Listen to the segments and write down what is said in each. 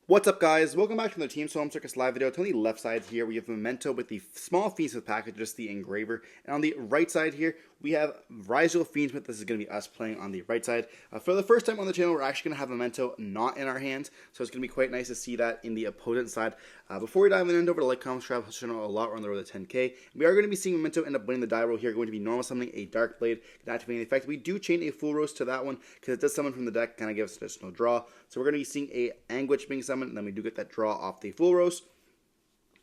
What's up, guys? Welcome back to the Team Solemn Circus live video. On the left side here, we have Memento with the small Fiendsmith package, just the engraver. And on the right side here, we have Ryzeal Fiendsmith. This is going to be us playing on the right side. For the first time on the channel, we're actually going to have Memento not in our hands. So it's going to be quite nice to see that in the opponent side. Before we dive in, over to like, comment, subscribe, channel a lot. We're on the road to 10K. We are going to be seeing Memento end up winning the die roll here. Going to be normal summoning a Dark Blade, activating the effect. We do chain a Full Roast to that one because it does summon from the deck, kind of gives us additional draw. So we're going to be seeing a Anguish being summoned, and then we do get that draw off the Full Roast.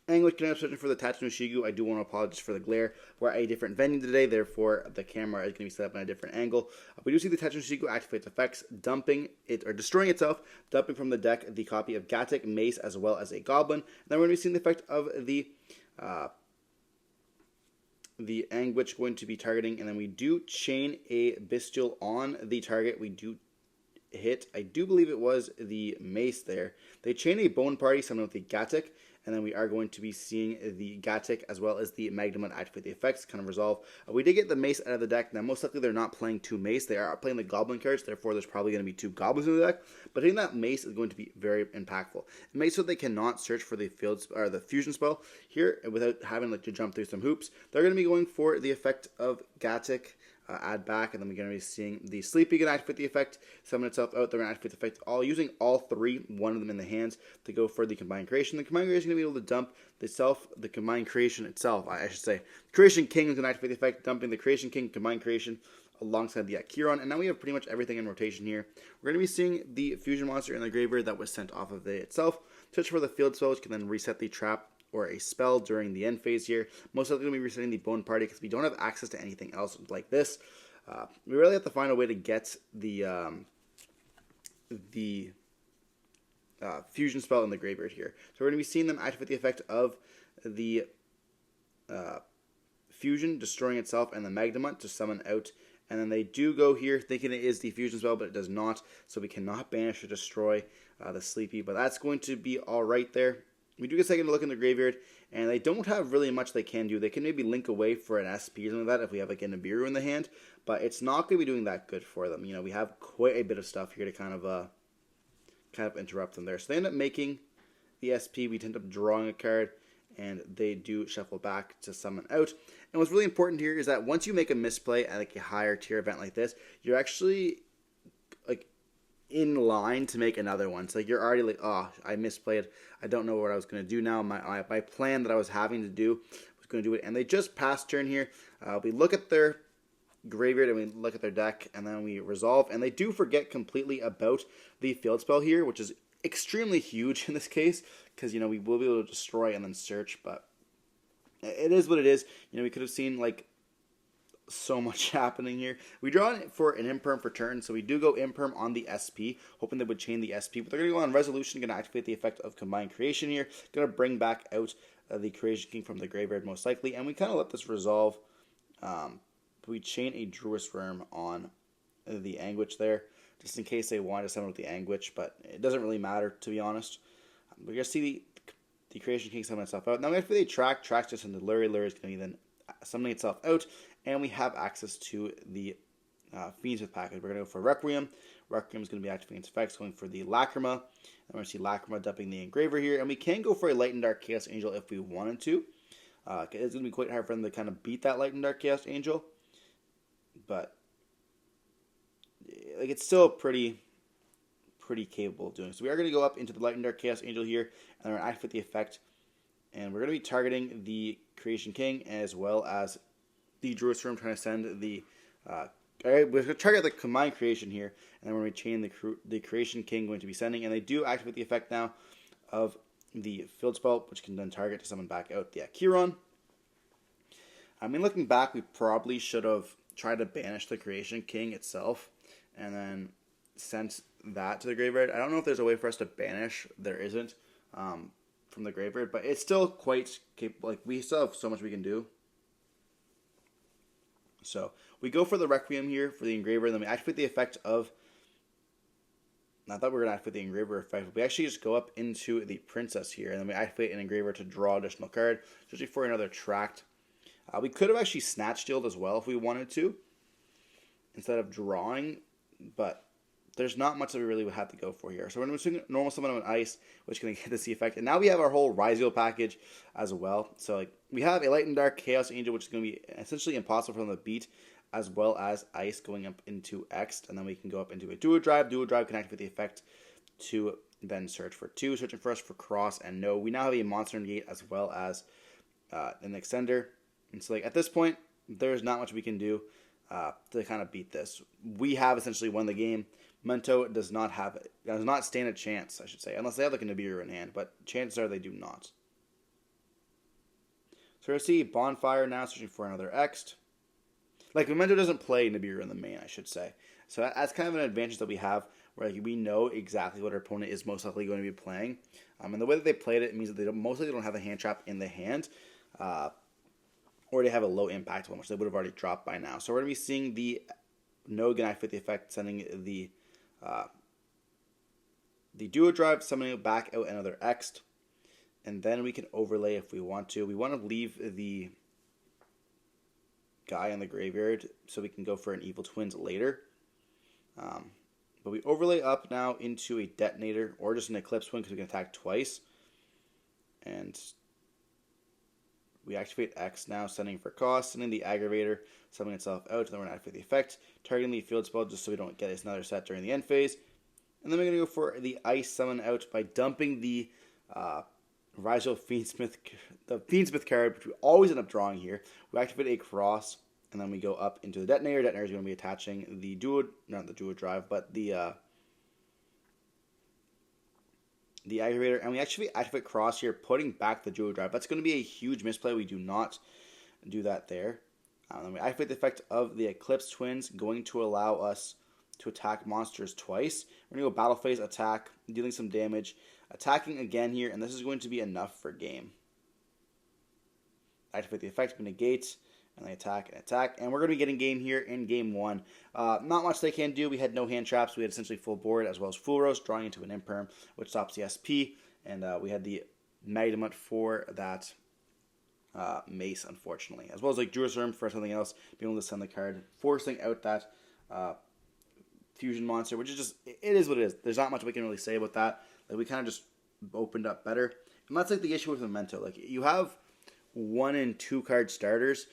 Anguish can end up searching for the yugiohtcg. I do want to apologize for the glare. We're at a different venue today, therefore the camera is going to be set up in a different angle. We do see the yugiohtcg activate its effects, dumping it or destroying itself, dumping from the deck the copy of Gatic, Mace, as well as a Goblin. And then we're going to be seeing the effect of the Anguish going to be targeting, and then we do chain a Bestial on the target. We do hit, I do believe it was the Mace there. They chain a Bone Party, summon with the Gatic, and then we are going to be seeing the Gatic as well as the Magnum activate the effects, kind of resolve. We did get the Mace out of the deck. Now, most likely they're not playing two Mace. They are playing the Goblin cards, therefore there's probably going to be two Goblins in the deck. But hitting that Mace is going to be very impactful. It makes so they cannot search for the the fusion spell here without having to jump through some hoops. They're going to be going for the effect of Gatic. Add back, and then we're going to be seeing the Sleepy going to activate the effect, summon itself out. They're going to activate the effect, all using all three, one of them in the hands, to go for the Combined Creation. The Combined Creation is going to be able to dump the Combined Creation itself, I should say. Creation King is going to activate the effect, dumping the Creation King, Combined Creation, alongside the Akiron, and now we have pretty much everything in rotation here. We're going to be seeing the Fusion Monster in the graveyard that was sent off of it itself, search for the Field Spell, which can then reset the trap or a spell during the end phase here. Most likely going to be resetting the Bone Party because we don't have access to anything else like this. We really have to find a way to get the fusion spell in the graveyard here. So we're going to be seeing them activate the effect of the fusion, destroying itself, and the Magnemite to summon out. And then they do go here thinking it is the fusion spell, but it does not. So we cannot banish or destroy the Sleepy. But that's going to be alright there. We do get a second to look in the graveyard, and they don't have really much they can do. They can maybe link away for an SP or something like that if we have like a Nibiru in the hand, but it's not going to be doing that good for them. You know, we have quite a bit of stuff here to kind of interrupt them there. So they end up making the SP. We end up drawing a card, and they do shuffle back to summon out. And what's really important here is that once you make a misplay at like a higher tier event like this, you're actually like in line to make another one. So like you're already like, oh, I misplayed. I don't know what I was going to do now. My plan that I was having to do was going to do it. And they just passed turn here. We look at their graveyard and we look at their deck, and then we resolve. And they do forget completely about the field spell here, which is extremely huge in this case because, you know, we will be able to destroy and then search. But it is what it is. You know, we could have seen like so much happening here. We draw for an imperm for turn, so we do go imperm on the SP, hoping they would chain the SP, but they're going to go on resolution, going to activate the effect of Combined Creation here, going to bring back out the Creation King from the graveyard most likely, and we kind of let this resolve. We chain a Druid's Worm on the Anguish there, just in case they wanted to summon with the Anguish, but it doesn't really matter, to be honest. We're going to see the Creation King summon itself out. Now after they tracks just into Lure is going to be then summoning itself out, and we have access to the Fiendsmith package. We're going to go for Requiem. Requiem is going to be activating its effects, going for the Lacrima. And we're going to see Lacrima dumping the Engraver here, and we can go for a Light and Dark Chaos Angel if we wanted to. It's going to be quite hard for them to kind of beat that Light and Dark Chaos Angel, but like it's still pretty capable of doing. So we are going to go up into the Light and Dark Chaos Angel here, and we're going to activate the effect, and we're going to be targeting the Creation King as well as the Druid's Worm, trying to send the we're going to target the Combined Creation here, and then we're going to chain the Creation King going to be sending, and they do activate the effect now of the Field Spell, which can then target to summon back out the Akiron. I mean, looking back, we probably should have tried to banish the Creation King itself, and then sent that to the graveyard. I don't know if there's a way for us to banish. There isn't from the graveyard, but it's still quite capable. Like, we still have so much we can do. So we go for the Requiem here for the Engraver, and then we activate the effect of. I thought we were going to activate the Engraver effect, but we actually just go up into the Princess here, and then we activate an Engraver to draw additional card, especially for another Tract. We could have actually Snatch Stealed as well if we wanted to, instead of drawing, but there's not much that we really would have to go for here. So we're going to be normal summon on ice, which is going to get this effect. And now we have our whole Ryzeal package as well. So like we have a Light and Dark Chaos Angel, which is going to be essentially impossible for them to beat, as well as ice going up into X. And then we can go up into a Dual Drive. Dual Drive can activate the effect to then search for 2. Searching for us for Cross and No. We now have a Monster Negate as well as an Extender. And so like at this point, there's not much we can do to kind of beat this. We have essentially won the game. Memento does not stand a chance, I should say, unless they have like a Nibiru in hand, but chances are they do not. So we're going to see Bonfire now searching for another Ext. Like, Memento doesn't play Nibiru in the main, I should say. So that's kind of an advantage that we have, where like, we know exactly what our opponent is most likely going to be playing. And the way that they played it means that they don't have a hand trap in the hand, or they have a low impact one, which they would have already dropped by now. So we're going to be seeing the No can activate the effect, sending the Duo Drive, summoning back out another Ext, and then we can overlay if we want to. We want to leave the guy in the graveyard so we can go for an Evil Twins later. But we overlay up now into a Detonator or just an Eclipse Twin because we can attack twice. And we activate X now, sending for cost, sending the Aggravator, summoning itself out, and then we're going to activate the effect, targeting the field spell just so we don't get another set during the end phase. And then we're going to go for the Ice summon out by dumping the Ryzeal Fiendsmith, the Fiendsmith card, which we always end up drawing here. We activate a Cross, and then we go up into the Detonator. Detonator is going to be attaching the not the Duo Drive, but the Aggravator, and we actually activate Cross here, putting back the Duo Drive. That's going to be a huge misplay. We do not do that there. Then we activate the effect of the Eclipse Twins, going to allow us to attack monsters twice. We're going to go Battle Phase, attack, dealing some damage, attacking again here, and this is going to be enough for game. Activate the effect, we negate, and they attack and attack, and we're going to be getting game here in game 1. Not much they can do. We had no hand traps. We had essentially full board as well as full roast, drawing into an Imperm, which stops the SP, and we had the Magnemite for that Mace, unfortunately, as well as like Jerusalem for something else, being able to send the card, forcing out that Fusion monster, which is just, it is what it is. There's not much we can really say about that. Like, we kind of just opened up better, and that's like the issue with Memento. Like, you have 1 and 2 card starters,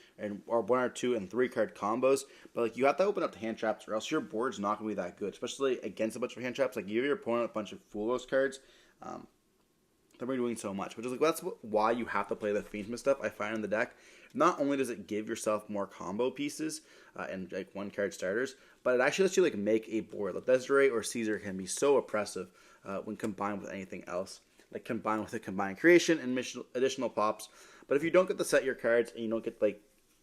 or 1 or 2 and 3 card combos, but like you have to open up the hand traps, or else your board's not going to be that good, especially against a bunch of hand traps. Like, you give your opponent a bunch of Full Roast cards, they're doing so much, which is like, that's why you have to play the Fiendsmith stuff, I find, in the deck. Not only does it give yourself more combo pieces and like 1 card starters, but it actually lets you like make a board. Like, Desiree or Caesar can be so oppressive when combined with anything else, like combined with a combined creation and additional pops. But if you don't get to set your cards and you don't get like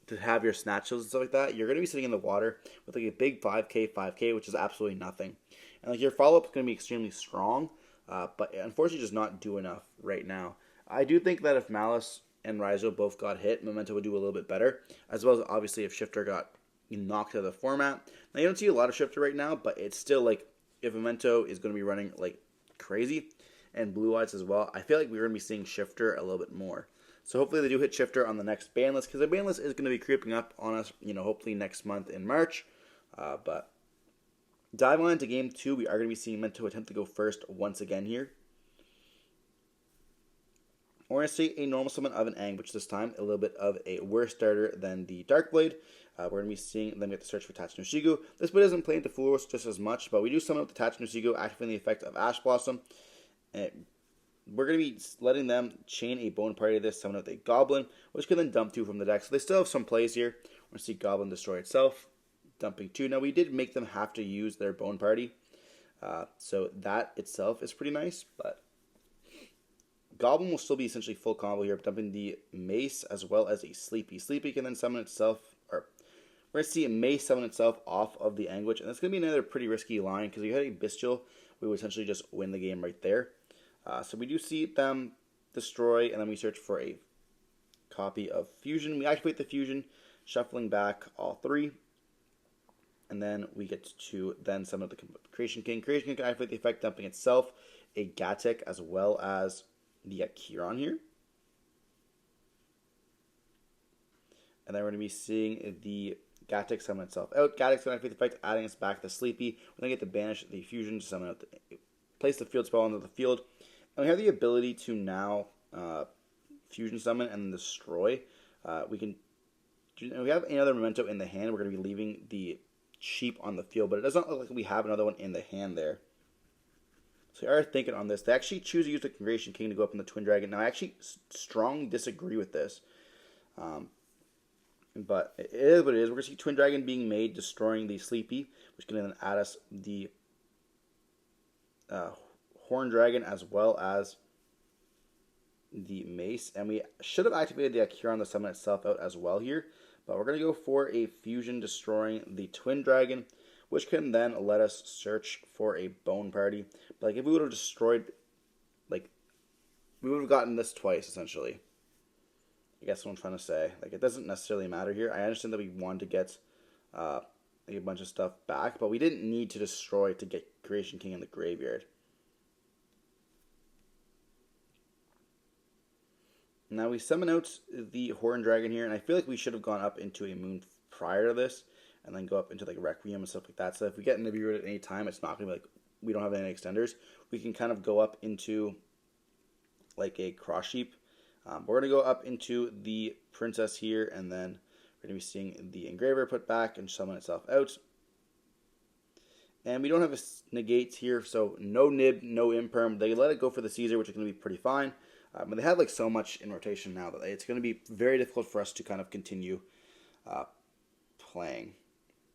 to have your snatches and stuff like that, you're going to be sitting in the water with like a big 5k, which is absolutely nothing. And like your follow-up is going to be extremely strong, but unfortunately just not do enough right now. I do think that if Malice and Ryzeal both got hit, Memento would do a little bit better, as well as obviously if Shifter got knocked out of the format. Now, you don't see a lot of Shifter right now, but it's still like, if Memento is going to be running like crazy, and Blue Eyes as well, I feel like we're going to be seeing Shifter a little bit more. So hopefully they do hit Shifter on the next ban list, because the ban list is going to be creeping up on us, hopefully next month in March. But dive on into game 2, we are going to be seeing Memento attempt to go first once again here. We're going to see a normal summon of an Ang, which this time a little bit of a worse starter than the Darkblade. We're going to be seeing them get the search for Tatsu no Shigu. This blade doesn't play into Full Roast just as much, but we do summon up the Tatsu no Shigu, activating the effect of Ash Blossom. We're going to be letting them chain a Bone Party to this, summon out a Goblin, which can then dump 2 from the deck. So they still have some plays here. We're going to see Goblin destroy itself, dumping 2. Now, we did make them have to use their Bone Party, so that itself is pretty nice, but Goblin will still be essentially full combo here, dumping the Mace as well as a Sleepy. Sleepy can then summon itself, or we're going to see a Mace summon itself off of the Anguish, and that's going to be another pretty risky line, because if you had a Bestial, we would essentially just win the game right there. So we do see them destroy, and then we search for a copy of Fusion. We activate the Fusion, shuffling back all 3, and then we get to then summon the Creation King. Creation King can activate the effect, dumping itself, a Gatic, as well as the Chiron here. And then we're going to be seeing the Gatic summon itself out. Gatic's going to activate the effect, adding us back to Sleepy. We're going to get to banish the fusion to summon out place the field spell onto the field. And we have the ability to now fusion summon and destroy. We have another memento in the hand. We're going to be leaving the sheep on the field, but it doesn't look like we have another one in the hand there. So we are thinking on this. They actually choose to use the Creation King to go up in the Twin Dragon. Now, I actually strongly disagree with this. But it is what it is. We're going to see Twin Dragon being made, destroying the Sleepy, which can then add us the Horn Dragon as well as the Mace. And we should have activated the Akiron to summon itself out as well here. But we're going to go for a fusion destroying the Twin Dragon, which can then let us search for a Bone Party. But like if we would have destroyed, like, we would have gotten this twice, essentially. I guess what I'm trying to say. Like, it doesn't necessarily matter here. I understand that we wanted to get a bunch of stuff back, but we didn't need to destroy to get Creation King in the graveyard. Now we summon out the Horn Dragon here, and I feel like we should have gone up into a Moon prior to this, and then go up into like Requiem and stuff like that. So if we get into Nibiru at any time, it's not going to be like we don't have any extenders. We can kind of go up into like a Cross Sheep. We're going to go up into the Princess here, and then we're going to be seeing the Engraver put back and summon itself out. And we don't have a negates here, so no Nib, no Imperm. They let it go for the Caesar, which is going to be pretty fine. But they have like so much in rotation now that it's going to be very difficult for us to kind of continue playing.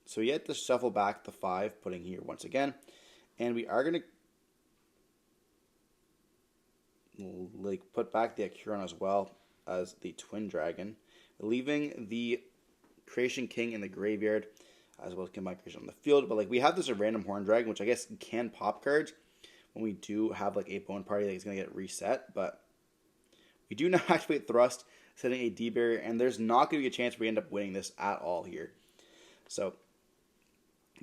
So we have to shuffle back the 5, putting here once again. And we are going to like put back the Akiron as well as the Twin Dragon, leaving the Creation King in the graveyard as well as combine creation on the field. But like we have this a random Horn Dragon, which I guess can pop cards when we do have like a Bone Party that is going to get reset. But we do not activate Thrust, setting a D barrier, and there's not going to be a chance we end up winning this at all here. So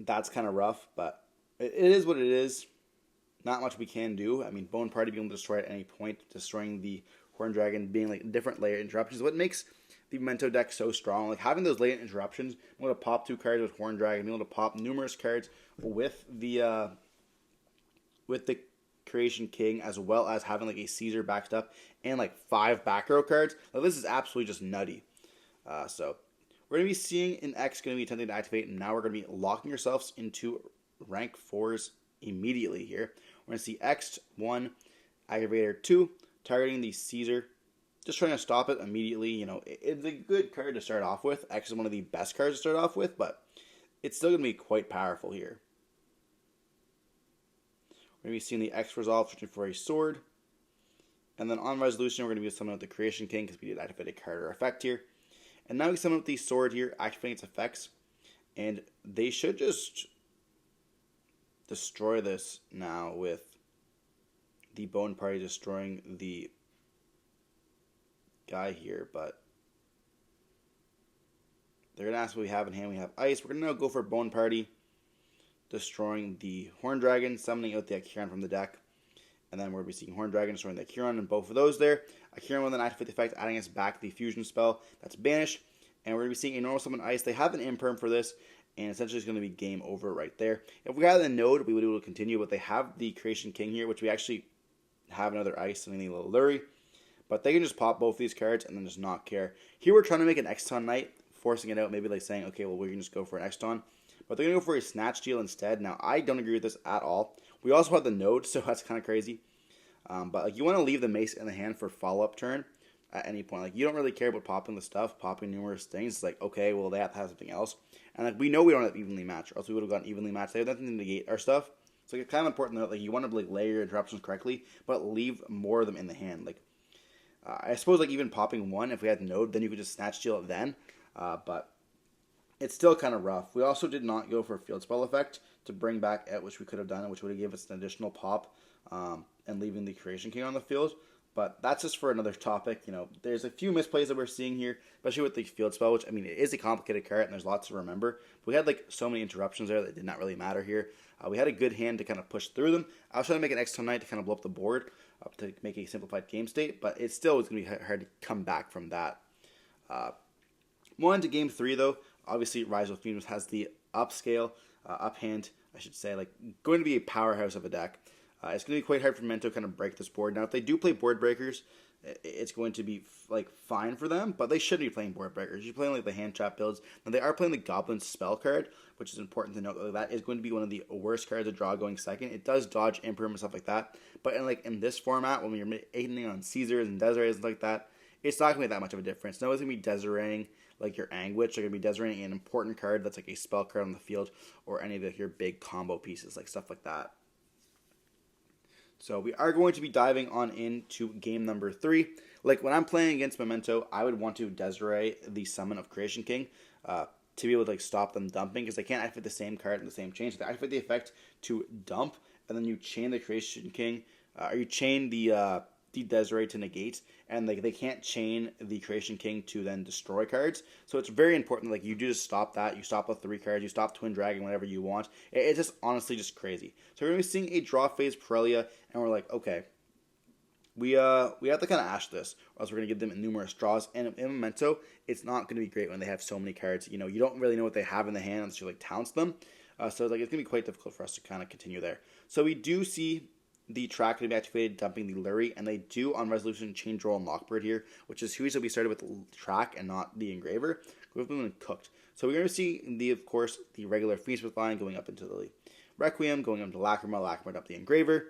that's kind of rough, but it is what it is. Not much we can do. I mean, Bone Party being able to destroy at any point, destroying the Horn Dragon, being like different layer interruptions. What makes the Memento deck so strong, like having those latent interruptions, being able to pop 2 cards with Horn Dragon, being able to pop numerous cards with the Creation King, as well as having like a Caesar backed up and like 5 back row cards. Like, this is absolutely just nutty. So we're going to be seeing an X going to be attempting to activate, and now we're going to be locking ourselves into rank 4s immediately here. We're going to see X1, Aggravator 2, targeting the Caesar, just trying to stop it immediately. You know, it's a good card to start off with. X is one of the best cards to start off with, but it's still going to be quite powerful here. We're going to be seeing the X resolve, searching for a sword. And then on resolution, we're going to be summoning out the Creation King because we did activate a card or effect here. And now we summon up the sword here, activating its effects. And they should just destroy this now with the Bone Party destroying the guy here. But they're going to ask what we have in hand. We have Ice. We're going to now go for Bone Party, destroying the Horn Dragon, summoning out the Akiron from the deck. And then we're going to be seeing Horn Dragon, destroying the Akiron, and both of those there. Akiron will then activate the effect, adding us back the fusion spell. That's banished. And we're going to be seeing a normal summon Ice. They have an Imperm for this, and essentially it's going to be game over right there. If we had a node, we would be able to continue, but they have the Creation King here, which we actually have another Ice, something a little Lurie. But they can just pop both these cards and then just not care. Here we're trying to make an Exton Knight, forcing it out, maybe like saying, okay, well, we can just go for an Exton. But they're going to go for a Snatch Deal instead. Now, I don't agree with this at all. We also have the node, so that's kind of crazy. But like, you want to leave the Mace in the hand for follow-up turn at any point. Like, you don't really care about popping the stuff, popping numerous things. It's like, okay, well, they have to have something else. And like, we know we don't have evenly matched, or else we would have gotten evenly matched. They have nothing to negate our stuff. So like, it's kind of important that like, you want to like layer your interruptions correctly, but leave more of them in the hand. Like, I suppose like even popping one, if we had node, then you could just Snatch Deal it then. But it's still kind of rough. We also did not go for a Field Spell effect to bring back at which we could have done, which would have given us an additional pop and leaving the Creation King on the field. But that's just for another topic. You know, there's a few misplays that we're seeing here, especially with the Field Spell, which, I mean, it is a complicated card and there's lots to remember. But we had like so many interruptions there that did not really matter here. We had a good hand to kind of push through them. I was trying to make an Exton Knight to kind of blow up the board to make a simplified game state, but it still was going to be hard to come back from that. More into Game 3, though. Obviously, Ryzeal Fiendsmith has the upscale, uphand, I should say, like going to be a powerhouse of a deck. It's going to be quite hard for Memento to kind of break this board. Now, if they do play board breakers, it's going to be like fine for them, but they shouldn't be playing board breakers. You're playing like the hand trap builds. Now, they are playing the Goblin spell card, which is important to note. That is going to be one of the worst cards to draw going second. It does dodge Imperm and stuff like that, but in this format, when you're aiming on Caesars and Desirees and like that, it's not going to make that much of a difference. No one's going to be Desireeing like your Anguish. They're going to be Desireeing an important card that's like a spell card on the field, or any of your big combo pieces, like stuff like that. So we are going to be diving on into game number 3. Like when I'm playing against Memento, I would want to Desiree the Summon of Creation King to be able to like stop them dumping, because they can't activate the same card in the same chain. So they activate the effect to dump, and then you chain the Creation King, or you chain the Desiree to negate, and like they can't chain the Creation King to then destroy cards. So it's very important, like you do just stop that. You stop the 3 cards, you stop Twin Dragon, whatever you want. It's just honestly just crazy. So we're going to be seeing a draw phase Pirellia, and we're like, okay, we have to kind of ash this, or else we're going to give them numerous draws. And in Memento, it's not going to be great when they have so many cards. You know, you don't really know what they have in the hand unless you like talents them. So like it's going to be quite difficult for us to kind of continue there. So we do see the track to be activated, dumping the Lurie, and they do on resolution change roll and Lockbird here, which is huge that we started with the track and not the engraver. We've been cooked. So we're going to see of course the regular Fiendsmith line going up into the Requiem, going up to Lacrima up the engraver,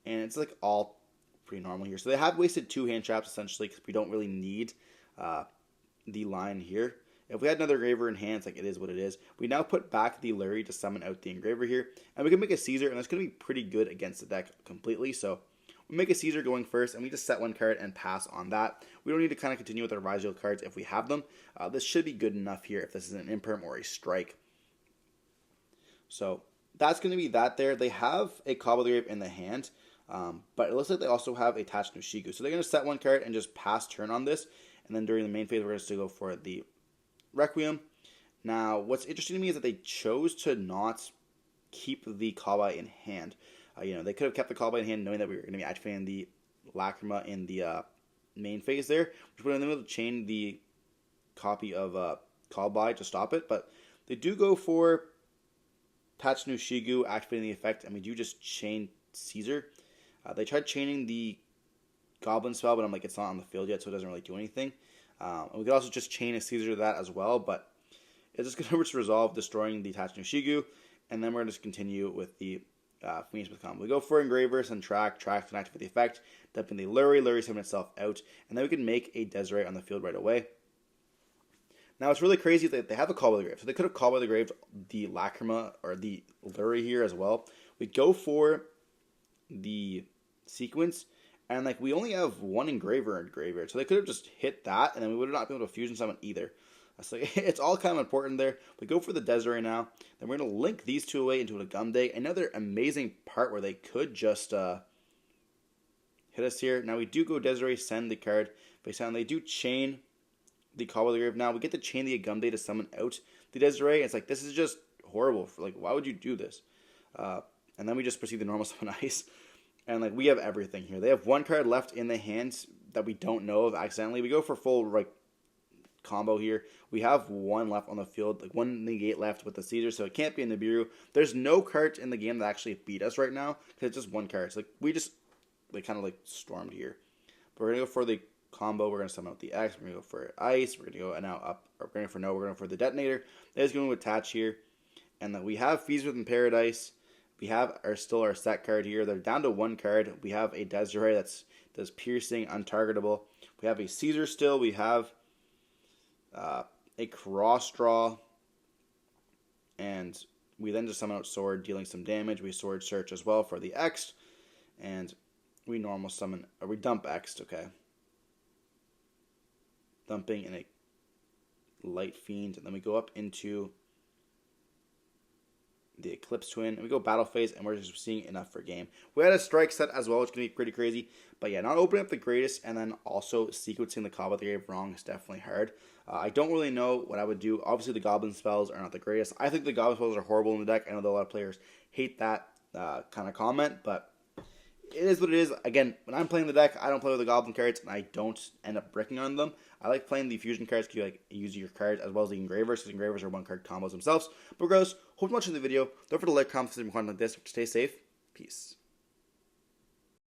and it's like all pretty normal here. So they have wasted 2 hand traps essentially, because we don't really need the line here. If we had another engraver in hand, it's like it is what it is. We now put back the Lurie to summon out the engraver here, and we can make a Caesar, and that's going to be pretty good against the deck completely. So we make a Caesar going first, and we just set 1 card and pass on that. We don't need to kind of continue with our Ryzeal cards if we have them. This should be good enough here if this is an Imperm or a Strike. So that's going to be that there. They have a Cobble the Grave in the hand, but it looks like they also have a Tatch no Shigu. So they're going to set 1 card and just pass turn on this, and then during the main phase, we're going to go for the Requiem. Now, what's interesting to me is that they chose to not keep the Kaba in hand. They could have kept the Kaba in hand knowing that we were going to be activating the Lacrima in the main phase there, which would have been able to chain the copy of Callby to stop it, but they do go for Tatch no Shigu, activating the effect, and we do just chain Caesar. They tried chaining the Goblin spell, but I'm like, it's not on the field yet, so it doesn't really do anything. And we could also just chain a Caesar to that as well, but it's just going to resolve destroying the Tatch no Shigu, and then we're going to just continue with the Fiendsmith combo. We go for Engravers and track to activate the effect, dumping the Lurie summon itself out, and then we can make a Desiree on the field right away. Now it's really crazy that they have a Call by the Grave, so they could have Called by the Grave the Lacrima or the Lurie here as well. We go for the sequence, and like we only have 1 engraver in graveyard, so they could have just hit that, and then we would have not been able to fusion summon either. So it's all kind of important there. We go for the Desiree now. Then we're going to link these 2 away into a Gumday. Another amazing part where they could just hit us here. Now we do go Desiree, send the card face down. They do chain the Call by the Grave. Now we get to chain the Gumday to summon out the Desiree. It's like, this is just horrible. Like, why would you do this? And then we just proceed to normal summon Ice. And like we have everything here. They have 1 card left in the hands that we don't know of accidentally. We go for full like combo here. We have 1 left on the field, like 1 negate left with the Caesar, so it can't be a Nibiru. There's no cards in the game that actually beat us right now, because it's just 1 card. So like we just kind of like stormed here. But we're gonna go for the combo. We're gonna summon out the X. We're gonna go for Ice. We're gonna go now up. Or we're going for the Detonator. That is going with Attach here, and then we have Fiendsmith in Paradise. We have still our set card here. They're down to 1 card. We have a Desiree does piercing, untargetable. We have a Caesar still. We have a cross draw, and we then just summon out Sword, dealing some damage. We Sword Search as well for the X, and we normal summon, or we dump X, okay. Dumping in a Light Fiend, and then we go up into the Eclipse Twin, and we go Battle Phase, and we're just seeing enough for game. We had a Strike set as well, which is going to be pretty crazy, but yeah, not opening up the greatest, and then also sequencing the Call by the Grave wrong is definitely hard. I don't really know what I would do. Obviously, the Goblin spells are not the greatest. I think the Goblin spells are horrible in the deck. I know that a lot of players hate that kind of comment, but it is what it is. Again, when I'm playing the deck, I don't play with the Goblin cards, and I don't end up bricking on them. I like playing the fusion cards because you like use your cards as well as the engravers, because engravers are one-card combos themselves. But regardless, hope you watched the video. Don't forget to like, comment, subscribe, content like this. Stay safe. Peace.